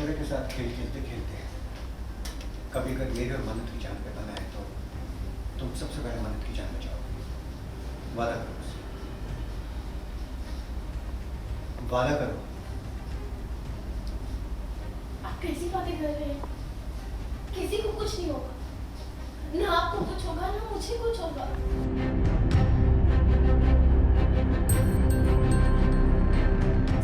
ऐश्वर्या के साथ खेल खेलते खेलते कभी अगर मेरे और मन्नत की जान पे बना है तो तुम सबसे पहले मन्नत की जान बचाओगे। वादा करो मुझसे, वादा करो। आप कैसी बातें कर रहे हैं? किसी को कुछ नहीं होगा, ना आपको कुछ होगा ना मुझे कुछ होगा।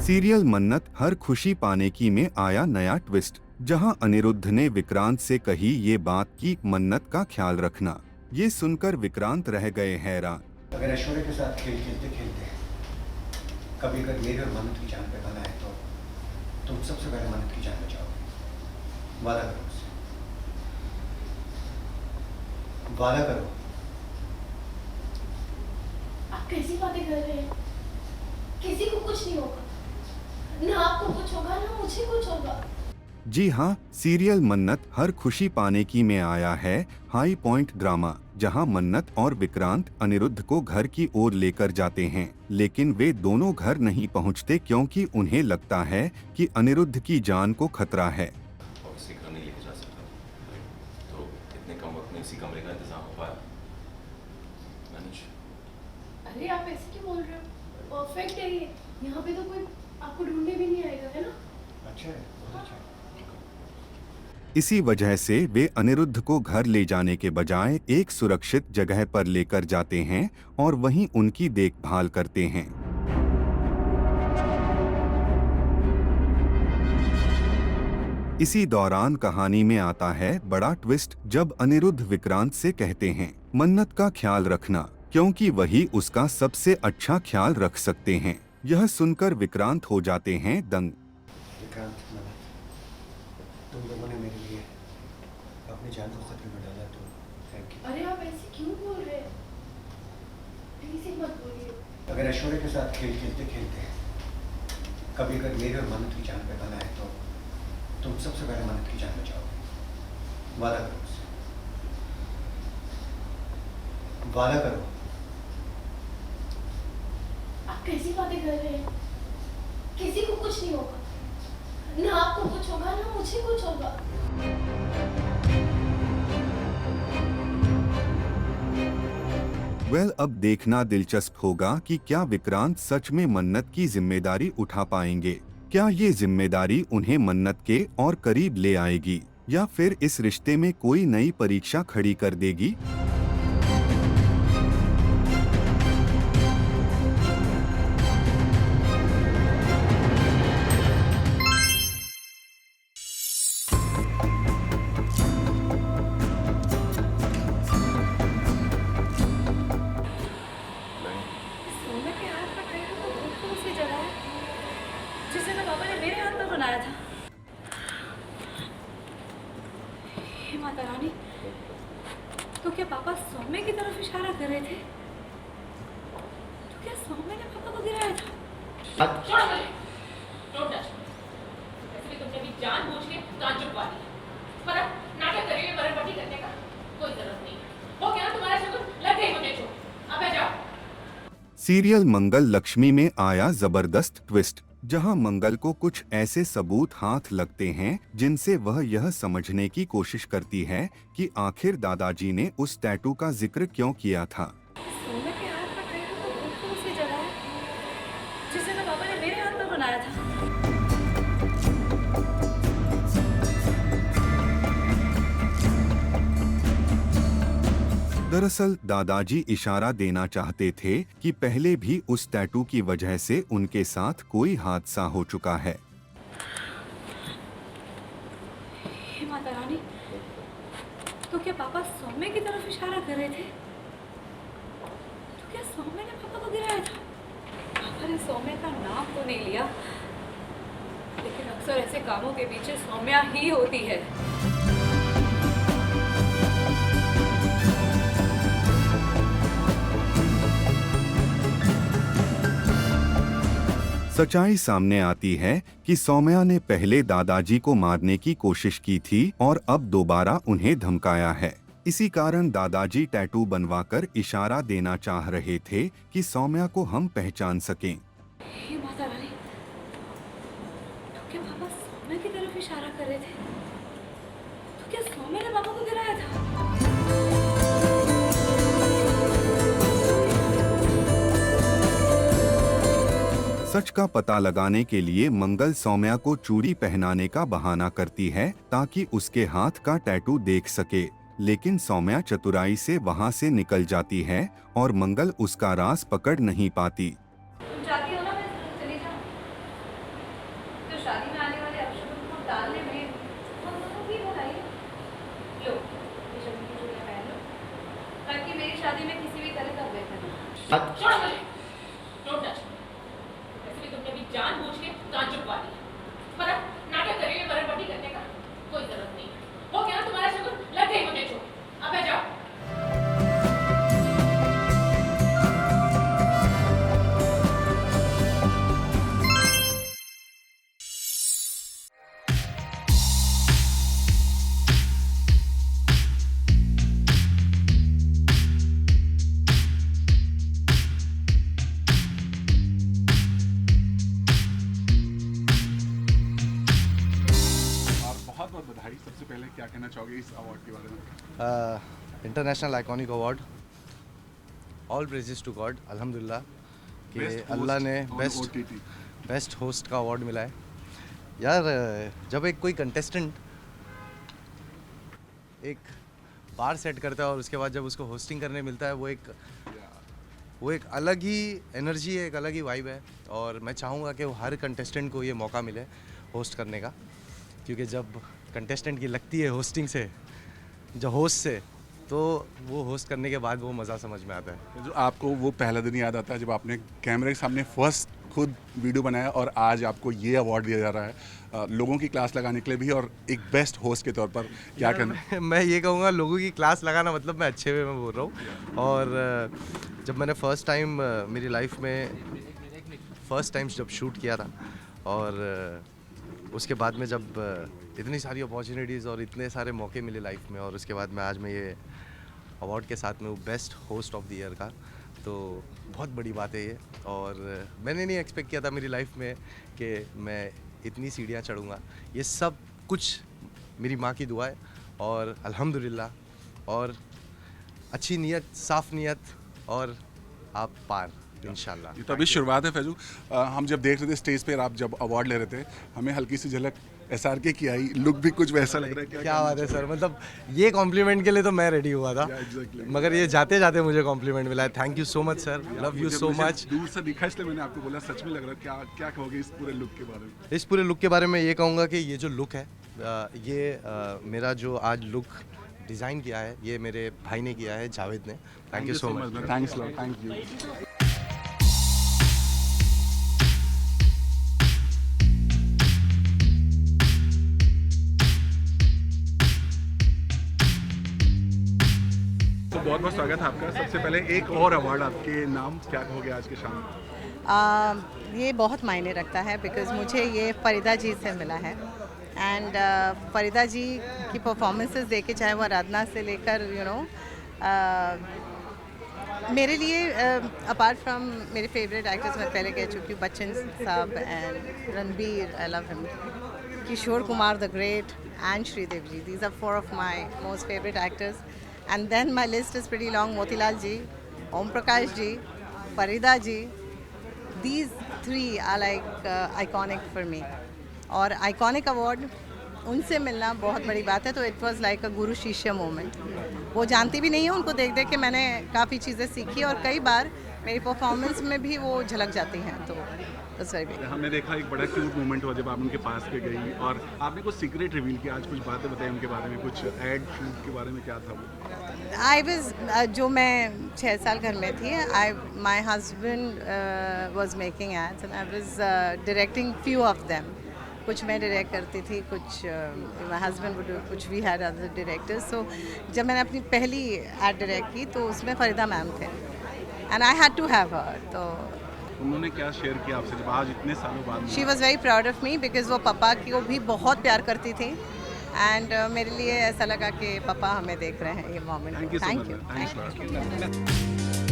सीरियल मन्नत हर खुशी पाने की में आया नया ट्विस्ट, जहां अनिरुद्ध ने विक्रांत से कही ये बात कि मन्नत का ख्याल रखना। ये सुनकर विक्रांत रह गए हैरान। अगर ऐश्वर्या के साथ खेल खेलते खेलते कभी अगर मेरे और मन्नत की जान पे बना है तो तुम सबसे पहले मन्नत की जान बचाओगे। वादा करो मुझसे, वादा करो। आप कैसी बातें कर रहे हैं? किसी को कुछ नहीं होगा, ना आपको कुछ होगा ना मुझे कुछ होगा। जी हाँ, सीरियल मन्नत हर खुशी पाने की में आया है हाई पॉइंट ड्रामा, जहां मन्नत और विक्रांत अनिरुद्ध को घर की ओर लेकर जाते हैं, लेकिन वे दोनों घर नहीं पहुंचते क्योंकि उन्हें लगता है कि अनिरुद्ध की जान को खतरा है। और इसी घर नहीं लेके जा सकता, तो इतने कम वक्त में इसी कमरे का इंतजाम हो पाया। मनीष, अरे आप ऐसे क्यों बोल रहे हो? परफेक्ट है ये, यहाँ पे तो कोई आपको ढूंढने भी नहीं आएगा, है ना? अच्छा है, बहुत अच्छा है। इसी वजह से वे अनिरुद्ध को घर ले जाने के बजाय एक सुरक्षित जगह पर लेकर जाते हैं और वहीं उनकी देखभाल करते हैं। इसी दौरान कहानी में आता है बड़ा ट्विस्ट, जब अनिरुद्ध विक्रांत से कहते हैं मन्नत का ख्याल रखना, क्योंकि वही उसका सबसे अच्छा ख्याल रख सकते हैं। यह सुनकर विक्रांत हो जाते हैं दंग। विक्रांत, मन्नत, तुम लोगों ने मेरे लिए अपनी जान को खतरे में डाला तो थैंक यू। अरे आप ऐसे क्यों बोल रहे हैं? प्लीज ही मत बोलिए। अगर ऐश्वर्या के साथ खेल खेलते खेलते कभी अगर मेरे और मन्नत की जान पे बना है तो तुम सबसे पहले मन्नत की जान बचाओगे। वादा करो मुझसे, वादा करो। आप कैसी बातें कर रहे हैं? किसी को कुछ नहीं होगा, ना आपको कुछ होगा ना मुझे कुछ होगा। अब देखना दिलचस्प होगा कि क्या विक्रांत सच में मन्नत की जिम्मेदारी उठा पाएंगे। क्या ये जिम्मेदारी उन्हें मन्नत के और करीब ले आएगी, या फिर इस रिश्ते में कोई नई परीक्षा खड़ी कर देगी। सोने के हाथ का ट्रेन तो कौन सी जगह है जिसे मेरे पापा ने मेरे हाथ में बनाया था? हे माता रानी, तो क्या पापा सौम्य की तरफ इशारा कर रहे थे? तो क्या सौम्य ने पापा को गिराया था? छोड़ो मुझे, डोंट टच मी। वैसे भी तुमने भी जानबूझ के कान चुपवा दिया, पर अब नाटक करके मरनपट्टी करने का कोई जरूरत नहीं है। हो गया ना तुम्हारा शगुन, लग गई मुझे चोट। अब जाओ। सीरियल मंगल लक्ष्मी में आया जबरदस्त ट्विस्ट, जहां मंगल को कुछ ऐसे सबूत हाथ लगते हैं जिनसे वह यह समझने की कोशिश करती है कि आखिर दादाजी ने उस टैटू का जिक्र क्यों किया था। सोने के हाथ का ट्रेन तो कौन सी जगह है जिसे मेरे पापा ने मेरे हाथ में बनाया था? दरअसल दादाजी इशारा देना चाहते थे कि पहले भी उस टैटू की वजह से उनके साथ कोई हादसा हो चुका है। हे माता रानी, तो क्या पापा सौम्य की तरफ इशारा कर रहे थे? तो क्या सौम्य ने पापा को गिराया था? पापा ने सौम्य का नाम तो नहीं लिया, लेकिन अक्सर ऐसे कामों के पीछे सौम्या ही होती है। सच्चाई सामने आती है कि सौम्या ने पहले दादाजी को मारने की कोशिश की थी और अब दोबारा उन्हें धमकाया है। इसी कारण दादाजी टैटू बनवाकर इशारा देना चाह रहे थे कि सौम्या को हम पहचान सकें। हे माता रानी, तो क्या पापा सौम्य की तरफ इशारा कर सौम्य ने पापा को गिराया था। सच का पता लगाने के लिए मंगल सौम्या को चूड़ी पहनाने का बहाना करती है ताकि उसके हाथ का टैटू देख सके, लेकिन सौम्या चतुराई से वहां से निकल जाती है और मंगल उसका राज पकड़ नहीं पाती। तुम चाहती हो ना मैं चली जाऊं? तो शादी में आने वाले अपशगुन को टालने में हम दोनों की भलाई है। लो, ये शगुन की चूड़ियां पहन लो, ताकि मेरी शादी में किसी भी तरह का बेखबर ना हो। छोड़ो मुझे, डोंट टच मी। वैसे भी तुमने अभी जानबूझ के कान चुपवा दिया, पर अब नाटक कर रही है मरण पट्टी करने का कोई जरूरत नहीं है। हो गया ना तुम्हारा शगुन, लग गई मुझे चोट, अब मैं जाओ। और बहुत बहुत बधाई। सबसे पहले क्या कहना चाहोगे इस अवार्ड के बारे में? International iconic award, all praises to God, अल्हम्दुलिल्लाह कि Best host अल्लाह ने on OTT। बेस्ट होस्ट का अवार्ड मिला है। यार जब एक कोई कंटेस्टेंट एक बार सेट करता है और उसके बाद जब उसको होस्टिंग करने मिलता है, वो एक अलग ही एनर्जी है, एक अलग ही वाइब है। और मैं चाहूँगा कि वो हर कंटेस्टेंट को ये मौका मिले होस्ट करने का, क्योंकि जब कंटेस्टेंट की लगती है होस्टिंग से, जो होस्ट से, तो वो होस्ट करने के बाद वो मज़ा समझ में आता है। जो आपको वो पहला दिन याद आता है जब आपने कैमरे के सामने फर्स्ट खुद वीडियो बनाया और आज आपको ये अवार्ड दिया जा रहा है लोगों की क्लास लगाने के लिए भी और एक बेस्ट होस्ट के तौर पर, क्या कहना? मैं ये कहूँगा लोगों की क्लास लगाना मतलब मैं अच्छे वे में बोल रहा हूँ। और जब मैंने फ़र्स्ट टाइम मेरी लाइफ में फ़र्स्ट टाइम जब शूट किया था, और उसके बाद में जब इतनी सारी अपॉर्चुनिटीज़ और इतने सारे मौके मिले लाइफ में, और उसके बाद में आज मैं ये अवार्ड के साथ में वो best host of the year का, तो बहुत बड़ी बात है ये। और मैंने नहीं एक्सपेक्ट किया था मेरी लाइफ में कि मैं इतनी सीढ़ियाँ चढ़ूँगा। ये सब कुछ मेरी माँ की दुआ है और अल्हम्दुलिल्लाह, और अच्छी नीयत, साफ़ नीयत, और आप पार इंशाल्लाह। ये तो अभी शुरुआत है फैजू। हम जब देख रहे थे स्टेज पे, आप जब अवार्ड ले रहे थे, हमें हल्की सी झलक SRK की आई, लुक भी कुछ वैसा लग रहा है। क्या बात है सर, मतलब ये कॉम्प्लीमेंट के लिए तो मैं रेडी हुआ था, exactly। मगर ये जाते जाते मुझे कॉम्प्लीमेंट मिला है। Thank you so much sir, love you so much. दूर से दिखा इसलिए मैंने आपको बोला, सच में लग रहा है। क्या कहोगे इस पूरे लुक के बारे में? इस पूरे लुक के बारे में ये कहूँगा कि ये जो लुक है, ये मेरा जो आज लुक डिज़ाइन किया है, ये मेरे भाई ने किया है, जावेद ने। Thank you so much. Thanks lot, thank you. बहुत बहुत स्वागत है आपका। सबसे पहले एक और अवार्ड आपके नाम, क्या कहोगे आज के शाम? ये बहुत मायने रखता है बिकॉज़ मुझे ये फरीदा जी से मिला है। एंड फरीदा जी की परफॉर्मेंसेस देखे, चाहे वो आराधना से लेकर मेरे लिए अपार्ट फ्रॉम मेरे फेवरेट एक्टर्स, मैं पहले कह चुकी हूँ, बच्चन साहब and Ranbir, I love him, Kishore Kumar the great, and Sridev ji, these are 4 of my most favourite actors. And then my list is pretty long. Motilal ji, Om Prakash ji, Farida ji. These 3 are like iconic for me. और iconic award उनसे मिलना बहुत बड़ी बात है। तो it was like a गुरु शिष्य moment. वो जानती भी नहीं है, उनको देख देख के मैंने काफ़ी चीज़ें सीखी और कई बार मेरी परफॉर्मेंस में भी वो झलक जाती हैं। तो हमने देखा एक बड़ा क्यूट मोमेंट हुआ जब आप उनके पास पे गई और आपने कुछ सीक्रेट रिवील किया, आज कुछ बातें बताई उनके बारे में, कुछ एड शूट के बारे में, क्या था वो? आई वॉज जो मैं 6 साल घर में थी, my husband was making ads and I was directing few of them. कुछ मैं डायरेक्ट करती थी, कुछ माई हस्बैंड वुड, कुछ we had other directors. So जब मैंने अपनी पहली एड डायरेक्ट की तो उसमें फरीदा मैम थे and I had to have her. तो उन्होंने क्या शेयर किया आपसे जब आज इतने सालों बाद? She was very proud of me because वो पापा को भी बहुत प्यार करती थी एंड मेरे लिए ऐसा लगा कि पापा हमें देख रहे हैं ये मोमेंट। Thank you.